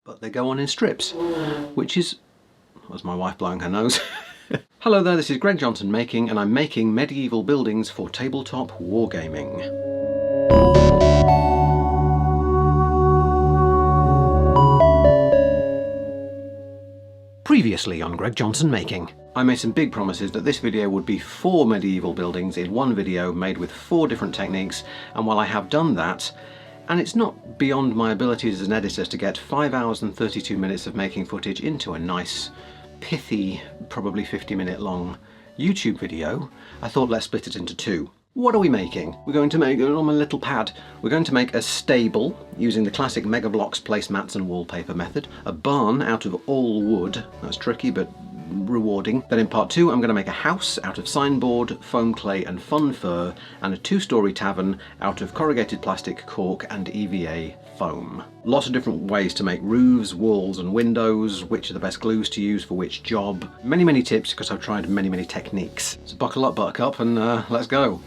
but they go on in strips, which is... was my wife blowing her nose? Hello there, this is Greg Johnson Making, and I'm making medieval buildings for tabletop wargaming. Previously on Greg Johnson Making. I made some big promises that this video would be 4 medieval buildings in one video made with 4 different techniques, and while I have done that, and it's not beyond my abilities as an editor to get 5 hours and 32 minutes of making footage into a nice, pithy, probably 50-minute long YouTube video, I thought let's split it into 2. What are we making? We're going to make, on my little pad, we're going to make a stable using the classic Mega Blocks placemats and wallpaper method, a barn out of all wood, that's tricky but rewarding. Then in part 2 I'm going to make a house out of signboard, foam clay and fun fur, and a 2-storey tavern out of corrugated plastic, cork and EVA foam. Lots of different ways to make roofs, walls and windows, which are the best glues to use for which job. Many tips because I've tried many techniques. So buckle up buttercup and let's go.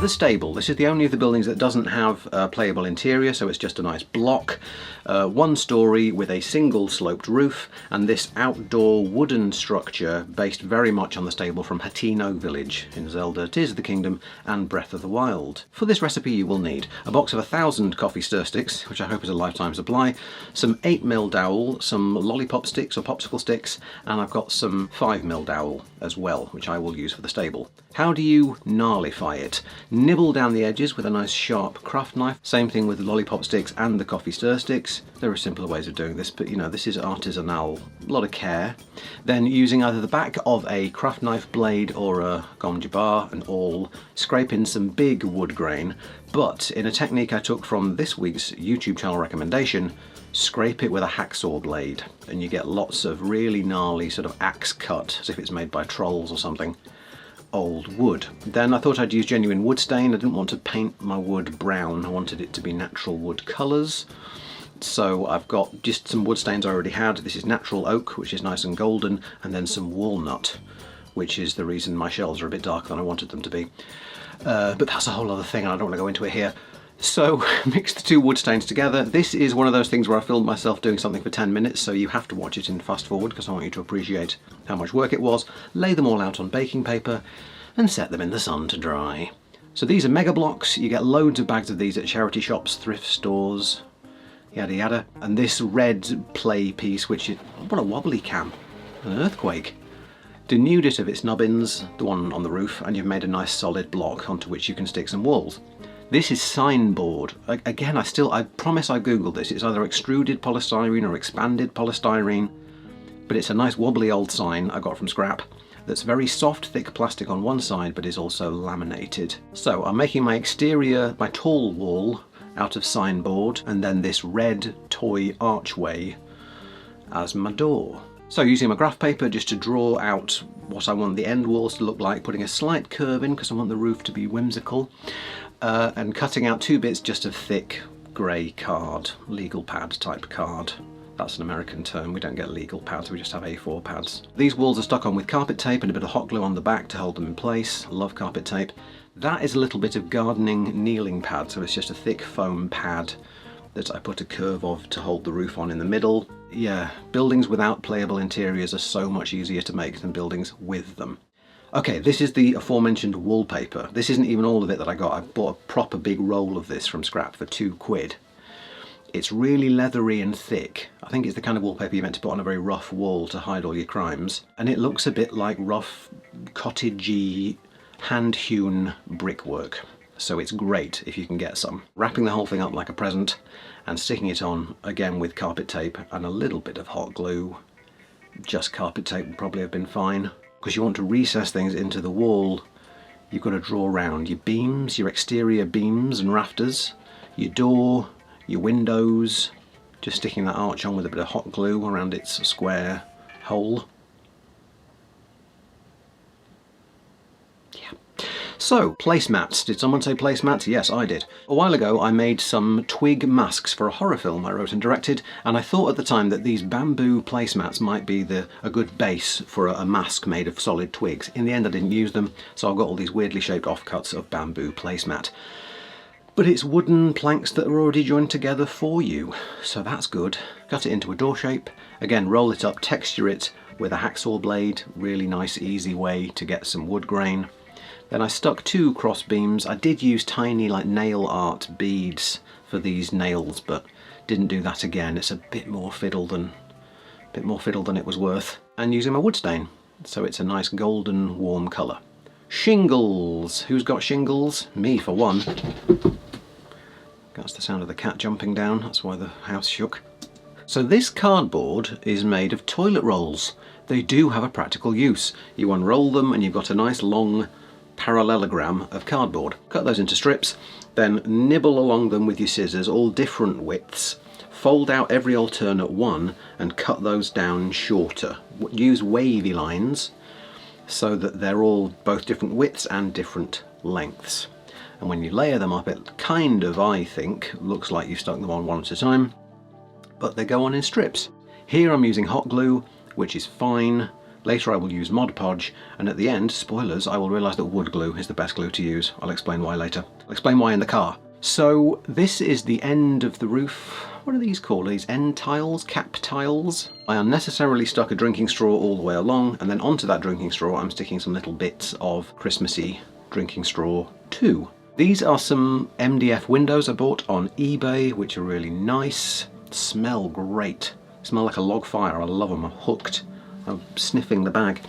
The stable. This is the only of the buildings that doesn't have a playable interior, so it's just a nice block. 1 story with a single sloped roof, and this outdoor wooden structure based very much on the stable from Hateno Village in Zelda Tears of the Kingdom and Breath of the Wild. For this recipe you will need a box of 1,000 coffee stir sticks, which I hope is a lifetime supply, some 8mm dowel, some lollipop sticks or popsicle sticks, and I've got some 5mm dowel as well, which I will use for the stable. How do you gnarlify it? Nibble down the edges with a nice sharp craft knife. Same thing with the lollipop sticks and the coffee stir sticks. There are simpler ways of doing this, but you know, this is artisanal. A lot of care. Then using either the back of a craft knife blade or a gomja bar and awl, scrape in some big wood grain, but in a technique I took from this week's YouTube channel recommendation, scrape it with a hacksaw blade, and you get lots of really gnarly sort of axe cut, as if it's made by trolls or something. Old wood. Then I thought I'd use genuine wood stain. I didn't want to paint my wood brown, I wanted it to be natural wood colours. So I've got just some wood stains I already had. This is natural oak, which is nice and golden, and then some walnut, which is the reason my shelves are a bit darker than I wanted them to be. But that's a whole other thing and I don't want to go into it here. So mix the 2 wood stains together. This is one of those things where I filmed myself doing something for 10 minutes, so you have to watch it in fast forward because I want you to appreciate how much work it was. Lay them all out on baking paper and set them in the sun to dry. So these are Mega Blocks. You get loads of bags of these at charity shops, thrift stores, yada yada. And this red play piece, which is, what a wobbly cam, an earthquake. Denude it of its nubbins, the one on the roof, and you've made a nice solid block onto which you can stick some walls. This is signboard. Again, I promise I googled this. It's either extruded polystyrene or expanded polystyrene, but it's a nice wobbly old sign I got from scrap that's very soft, thick plastic on one side, but is also laminated. So I'm making my exterior, my tall wall, out of signboard, and then this red toy archway as my door. So using my graph paper just to draw out what I want the end walls to look like, putting a slight curve in because I want the roof to be whimsical, and cutting out 2 bits just of thick grey card, legal pad type card. That's an American term, we don't get legal pads, we just have A4 pads. These walls are stuck on with carpet tape and a bit of hot glue on the back to hold them in place. I love carpet tape. That is a little bit of gardening kneeling pad, so it's just a thick foam pad that I put a curve of to hold the roof on in the middle. Yeah, buildings without playable interiors are so much easier to make than buildings with them. Okay, this is the aforementioned wallpaper. This isn't even all of it that I got. I bought a proper big roll of this from scrap for £2. It's really leathery and thick. I think it's the kind of wallpaper you're meant to put on a very rough wall to hide all your crimes. And it looks a bit like rough, cottagey, hand-hewn brickwork. So it's great if you can get some. Wrapping the whole thing up like a present and sticking it on, again with carpet tape and a little bit of hot glue. Just carpet tape would probably have been fine. Because you want to recess things into the wall, you've got to draw around your beams, your exterior beams and rafters, your door, your windows, just sticking that arch on with a bit of hot glue around its square hole. Yeah. So, placemats. Did someone say placemats? Yes, I did. A while ago I made some twig masks for a horror film I wrote and directed, and I thought at the time that these bamboo placemats might be a good base for a mask made of solid twigs. In the end I didn't use them, so I've got all these weirdly shaped offcuts of bamboo placemat. But it's wooden planks that are already joined together for you, so that's good. Cut it into a door shape, again roll it up, texture it with a hacksaw blade, really nice easy way to get some wood grain. Then I stuck 2 cross beams. I did use tiny like nail art beads for these nails, but didn't do that again. It's a bit more fiddle than it was worth. And using my wood stain, so it's a nice golden warm colour. Shingles. Who's got shingles? Me for one. That's the sound of the cat jumping down, that's why the house shook. So this cardboard is made of toilet rolls. They do have a practical use. You unroll them and you've got a nice long parallelogram of cardboard. Cut those into strips, then nibble along them with your scissors, all different widths. Fold out every alternate one and cut those down shorter. Use wavy lines so that they're all both different widths and different lengths. And when you layer them up, it kind of, I think, looks like you've stuck them on one at a time, but they go on in strips. Here I'm using hot glue, which is fine. Later I will use Mod Podge, and at the end, spoilers, I will realise that wood glue is the best glue to use. I'll explain why later. I'll explain why in the car. So this is the end of the roof. What are these called? Are these end tiles? Cap tiles? I unnecessarily stuck a drinking straw all the way along, and then onto that drinking straw I'm sticking some little bits of Christmassy drinking straw too. These are some MDF windows I bought on eBay, which are really nice. Smell great. Smell like a log fire. I love them. I'm hooked. I'm sniffing the bag,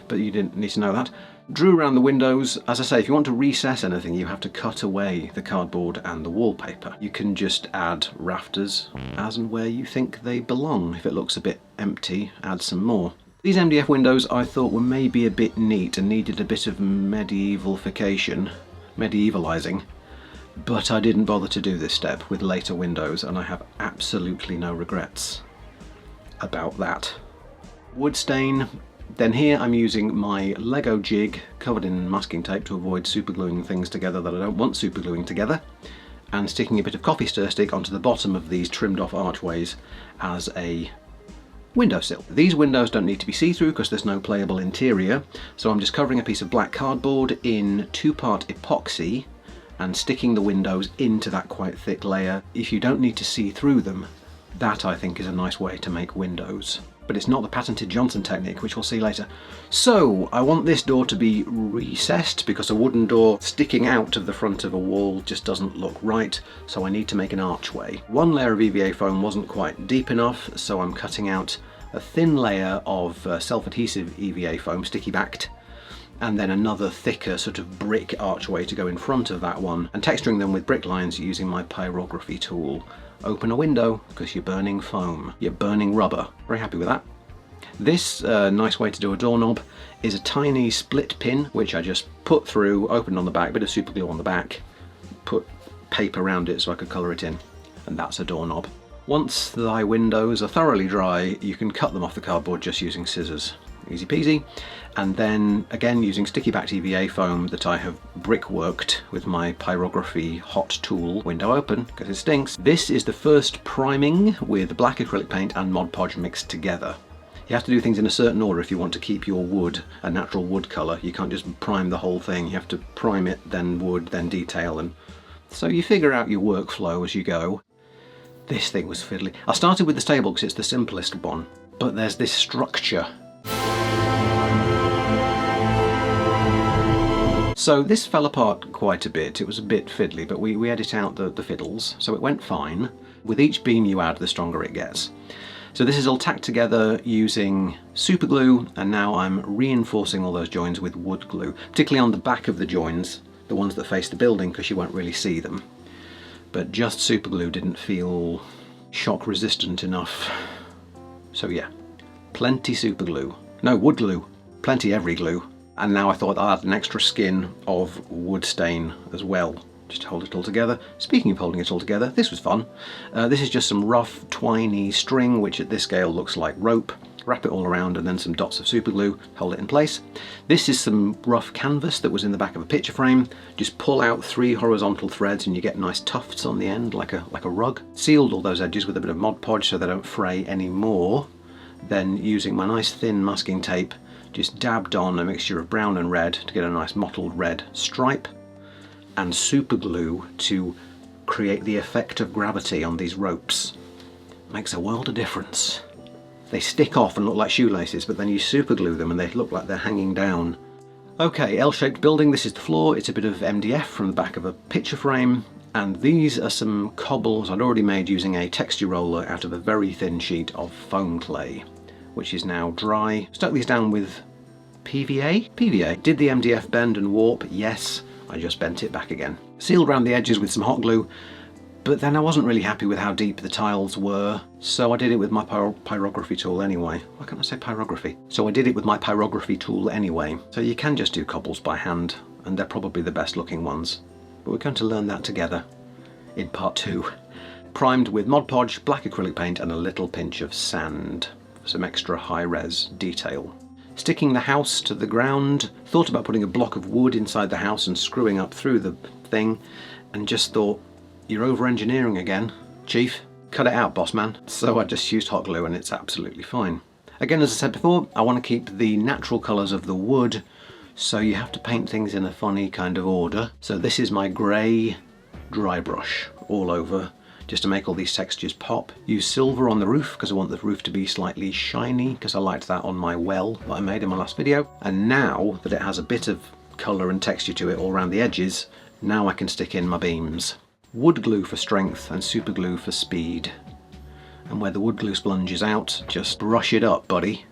but you didn't need to know that. Drew around the windows. As I say, if you want to recess anything, you have to cut away the cardboard and the wallpaper. You can just add rafters as and where you think they belong. If it looks a bit empty, add some more. These MDF windows I thought were maybe a bit neat and needed a bit of medievalizing, but I didn't bother to do this step with later windows, and I have absolutely no regrets about that. Wood stain. Then here I'm using my Lego jig covered in masking tape to avoid supergluing things together that I don't want supergluing together, and sticking a bit of coffee stir stick onto the bottom of these trimmed off archways as a windowsill. These windows don't need to be see-through because there's no playable interior, so I'm just covering a piece of black cardboard in 2-part epoxy and sticking the windows into that quite thick layer. If you don't need to see through them, that I think is a nice way to make windows. But it's not the patented Johnson technique, which we'll see later. So I want this door to be recessed because a wooden door sticking out of the front of a wall just doesn't look right, so I need to make an archway. One layer of EVA foam wasn't quite deep enough, so I'm cutting out a thin layer of self-adhesive EVA foam, sticky backed, and then another thicker sort of brick archway to go in front of that one, and texturing them with brick lines using my pyrography tool. Open a window because you're burning foam, you're burning rubber. Very happy with that. This nice way to do a doorknob is a tiny split pin which I just put through, opened on the back, bit of super glue on the back, put paper around it so I could colour it in, and that's a doorknob. Once thy windows are thoroughly dry, you can cut them off the cardboard just using scissors. Easy peasy. And then again using sticky backed EVA foam that I have brickworked with my pyrography hot tool. Window open because it stinks. This is the first priming with black acrylic paint and Mod Podge mixed together. You have to do things in a certain order if you want to keep your wood a natural wood colour. You can't just prime the whole thing. You have to prime it, then wood, then detail, and so you figure out your workflow as you go. This thing was fiddly. I started with the stable because it's the simplest one, but there's this structure. So this fell apart quite a bit. It was a bit fiddly, but we edit out the fiddles, so it went fine. With each beam you add, the stronger it gets. So this is all tacked together using super glue, and now I'm reinforcing all those joins with wood glue, particularly on the back of the joins, the ones that face the building, because you won't really see them. But just super glue didn't feel shock resistant enough. So yeah, plenty super glue. No, wood glue. Plenty every glue. And now I thought I'd add an extra skin of wood stain as well, just to hold it all together. Speaking of holding it all together, this was fun. This is just some rough, twiny string, which at this scale looks like rope. Wrap it all around and then some dots of super glue, hold it in place. This is some rough canvas that was in the back of a picture frame. Just pull out 3 horizontal threads and you get nice tufts on the end, like a rug. Sealed all those edges with a bit of Mod Podge so they don't fray anymore. Then using my nice thin masking tape, just dabbed on a mixture of brown and red to get a nice mottled red stripe, and super glue to create the effect of gravity on these ropes. Makes a world of difference. They stick off and look like shoelaces, but then you super glue them and they look like they're hanging down. Okay, L-shaped building, this is the floor. It's a bit of MDF from the back of a picture frame, and these are some cobbles I'd already made using a texture roller out of a very thin sheet of foam clay, which is now dry. Stuck these down with PVA? PVA. Did the MDF bend and warp? Yes, I just bent it back again. Sealed around the edges with some hot glue, but then I wasn't really happy with how deep the tiles were, so I did it with my pyrography tool anyway. Why can't I say pyrography? So I did it with my pyrography tool anyway. So you can just do cobbles by hand, and they're probably the best looking ones. But we're going to learn that together in part 2. Primed with Mod Podge, black acrylic paint and a little pinch of sand for some extra high-res detail. Sticking the house to the ground, thought about putting a block of wood inside the house and screwing up through the thing, and just thought, you're over-engineering again, Chief. Cut it out, boss man. So I just used hot glue and it's absolutely fine. Again, as I said before, I want to keep the natural colours of the wood, so you have to paint things in a funny kind of order. So this is my grey dry brush all over, just to make all these textures pop. Use silver on the roof because I want the roof to be slightly shiny, because I liked that on my well that I made in my last video. And now that it has a bit of colour and texture to it all around the edges, now I can stick in my beams. Wood glue for strength and super glue for speed. And where the wood glue sponges out, just brush it up, buddy.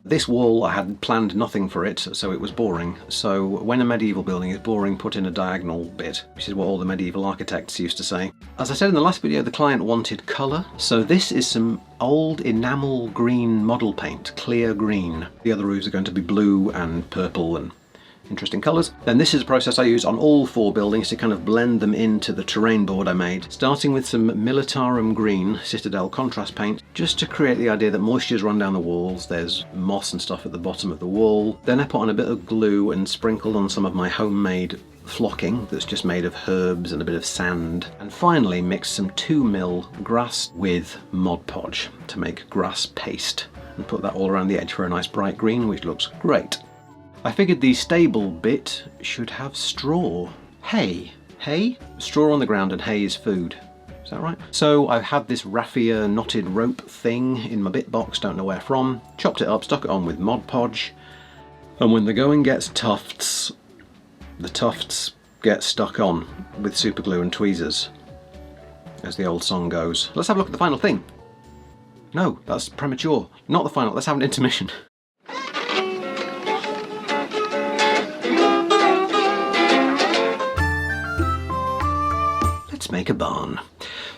This wall, I had planned nothing for it, so it was boring. So when a medieval building is boring, put in a diagonal bit, which is what all the medieval architects used to say. As I said in the last video, the client wanted colour, so this is some old enamel green model paint, clear green. The other roofs are going to be blue and purple and interesting colours. Then this is a process I use on all 4 buildings to kind of blend them into the terrain board I made, starting with some Militarum Green Citadel contrast paint, just to create the idea that moisture's run down the walls, there's moss and stuff at the bottom of the wall. Then I put on a bit of glue and sprinkled on some of my homemade flocking that's just made of herbs and a bit of sand. And finally mixed some 2mm grass with Mod Podge to make grass paste, and put that all around the edge for a nice bright green, which looks great. I figured the stable bit should have straw. Hay. Hay? Straw on the ground and hay is food. Is that right? So I've had this raffia knotted rope thing in my bit box, don't know where from. Chopped it up, stuck it on with Mod Podge. And when the going gets tufts, the tufts get stuck on with super glue and tweezers, as the old song goes. Let's have a look at the final thing. No, that's premature. Not the final. Let's have an intermission. Make a barn.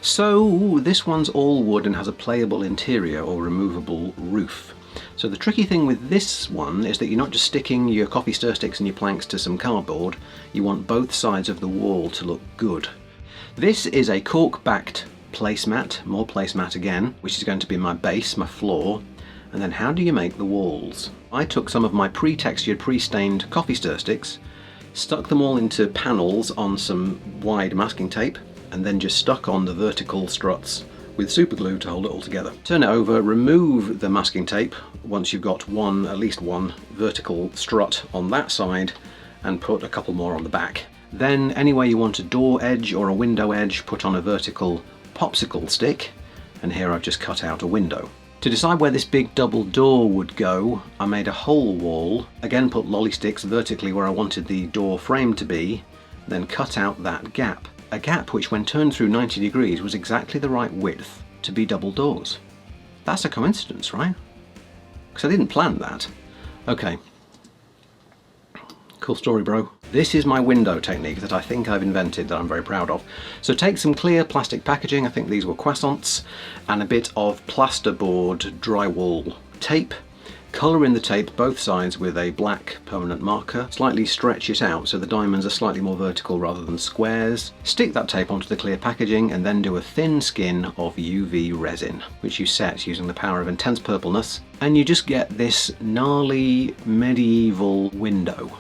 So this one's all wood and has a playable interior or removable roof. So the tricky thing with this one is that you're not just sticking your coffee stir sticks and your planks to some cardboard, you want both sides of the wall to look good. This is a cork-backed placemat, more placemat again, which is going to be my base, my floor. And then how do you make the walls? I took some of my pre-textured, pre-stained coffee stir sticks, stuck them all into panels on some wide masking tape, and then just stuck on the vertical struts with super glue to hold it all together. Turn it over, remove the masking tape once you've got at least one vertical strut on that side, and put a couple more on the back. Then anywhere you want a door edge or a window edge, put on a vertical popsicle stick, and here I've just cut out a window. To decide where this big double door would go, I made a whole wall, again put lolly sticks vertically where I wanted the door frame to be, then cut out that gap. A gap which, when turned through 90 degrees, was exactly the right width to be double doors. That's a coincidence, right? Because I didn't plan that. Okay. Cool story, bro. This is my window technique that I think I've invented, that I'm very proud of. So take some clear plastic packaging, I think these were croissants, and a bit of plasterboard drywall tape. Colour in the tape both sides with a black permanent marker, slightly stretch it out so the diamonds are slightly more vertical rather than squares. Stick that tape onto the clear packaging and then do a thin skin of UV resin, which you set using the power of intense purpleness, and you just get this gnarly medieval window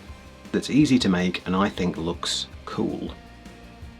that's easy to make and I think looks cool.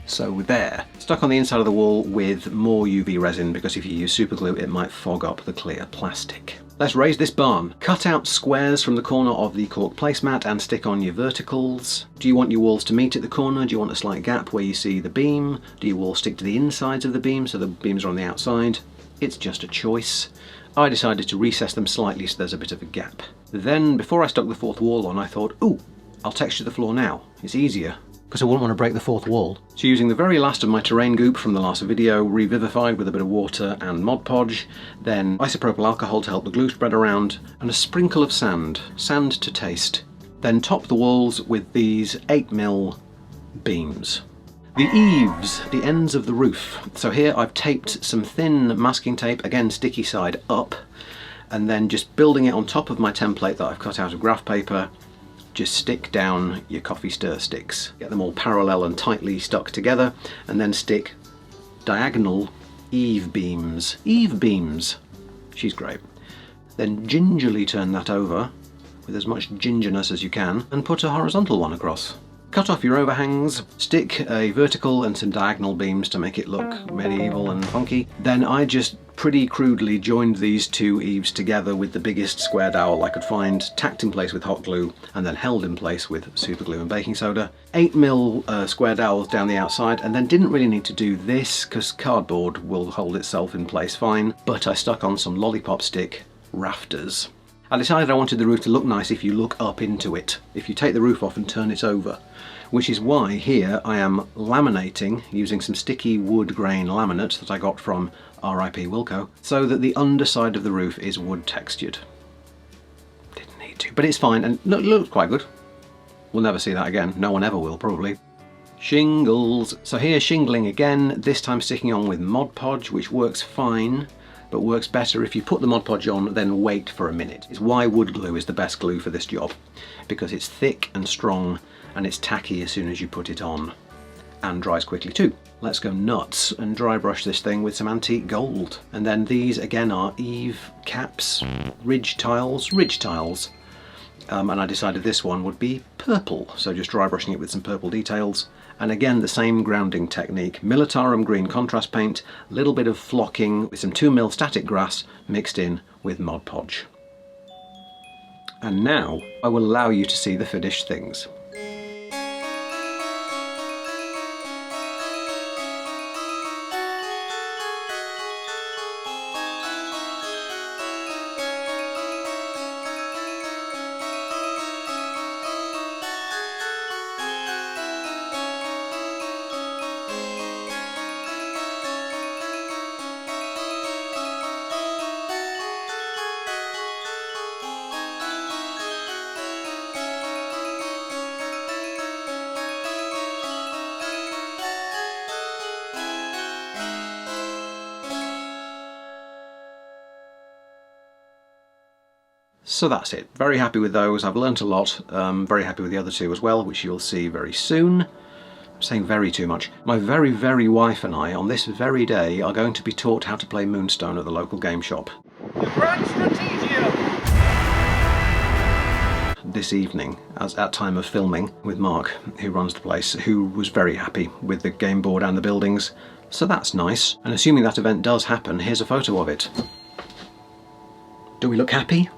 So there, stuck on the inside of the wall with more UV resin, because if you use super glue it might fog up the clear plastic. Let's raise this barn. Cut out squares from the corner of the cork placemat and stick on your verticals. Do you want your walls to meet at the corner? Do you want a slight gap where you see the beam? Do your walls stick to the insides of the beam so the beams are on the outside? It's just a choice. I decided to recess them slightly so there's a bit of a gap. Then, before I stuck the fourth wall on, I thought, ooh, I'll texture the floor now. It's easier, because I wouldn't want to break the fourth wall. So using the very last of my terrain goop from the last video, revivified with a bit of water and Mod Podge, then isopropyl alcohol to help the glue spread around, and a sprinkle of sand to taste. Then top the walls with these 8mm beams. The eaves, the ends of the roof. So here I've taped some thin masking tape, again sticky side up, and then just building it on top of my template that I've cut out of graph paper. Just stick down your coffee stir sticks. Get them all parallel and tightly stuck together, and then stick diagonal eave beams. Eave beams. She's great. Then gingerly turn that over with as much gingerness as you can and put a horizontal one across. Cut off your overhangs, stick a vertical and some diagonal beams to make it look medieval and funky. Then I just pretty crudely joined these two eaves together with the biggest square dowel I could find, tacked in place with hot glue, and then held in place with super glue and baking soda. 8mm square dowels down the outside, and then didn't really need to do this because cardboard will hold itself in place fine, but I stuck on some lollipop stick rafters. I decided I wanted the roof to look nice if you look up into it, if you take the roof off and turn it over. Which is why here I am laminating using some sticky wood grain laminate that I got from R.I.P. Wilco, so that the underside of the roof is wood textured. Didn't need to, but it's fine and looks quite good. We'll never see that again. No one ever will, probably. Shingles. So here shingling again, this time sticking on with Mod Podge, which works fine, but works better if you put the Mod Podge on, then wait for a minute. It's why wood glue is the best glue for this job, because it's thick and strong, and it's tacky as soon as you put it on, and dries quickly too. Let's go nuts and dry brush this thing with some antique gold. And then these again are eave caps, ridge tiles, and I decided this one would be purple, so just dry brushing it with some purple details. And again the same grounding technique, Militarum green contrast paint, a little bit of flocking with some 2mm static grass mixed in with Mod Podge. And now I will allow you to see the finished things. So that's it. Very happy with those. I've learnt a lot. Very happy with the other two as well, which you'll see very soon. I'm saying very too much. My very wife and I, on this very day, are going to be taught how to play Moonstone at the local game shop. The Grand Strategia! This evening, as at time of filming, with Mark, who runs the place, who was very happy with the game board and the buildings. So that's nice. And assuming that event does happen, here's a photo of it. Do we look happy?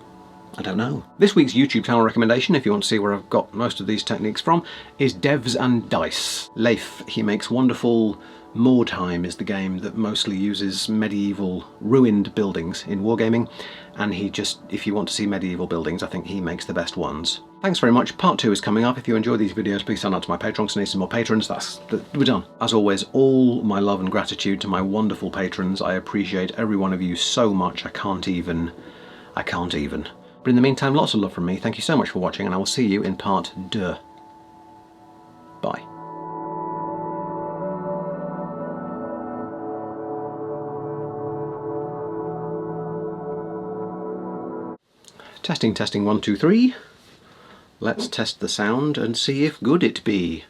I don't know. This week's YouTube channel recommendation, if you want to see where I've got most of these techniques from, is Devs and Dice. Leif, he makes wonderful... Mordheim is the game that mostly uses medieval ruined buildings in wargaming, and he just, if you want to see medieval buildings, I think he makes the best ones. Thanks very much. Part 2 is coming up. If you enjoy these videos, please sign up to my Patreon to need some more patrons. We're done. As always, all my love and gratitude to my wonderful patrons. I appreciate every one of you so much. I can't even. But in the meantime, lots of love from me. Thank you so much for watching, and I will see you in part 2. Bye. Testing, 1, 2, 3. Let's test the sound and see if good it be.